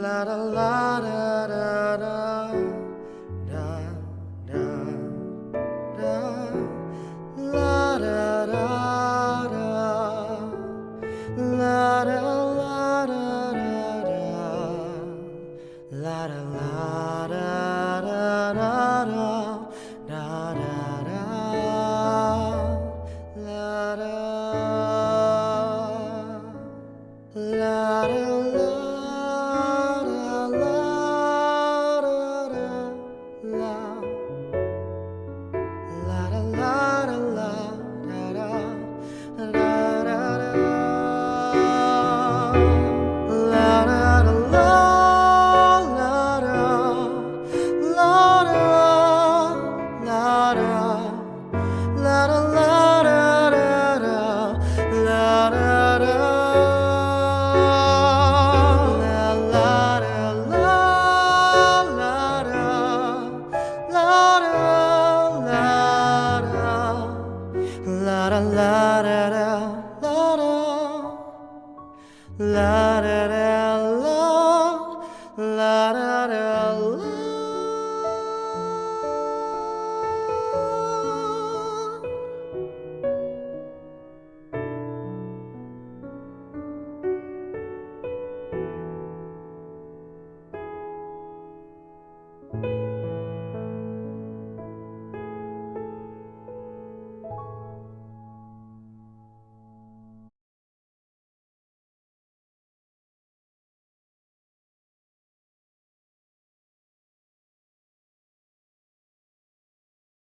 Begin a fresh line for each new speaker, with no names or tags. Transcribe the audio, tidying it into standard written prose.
La da la da da da da da da la da da da la da la da da da la da la da da da da da la da la da La da da la da da la.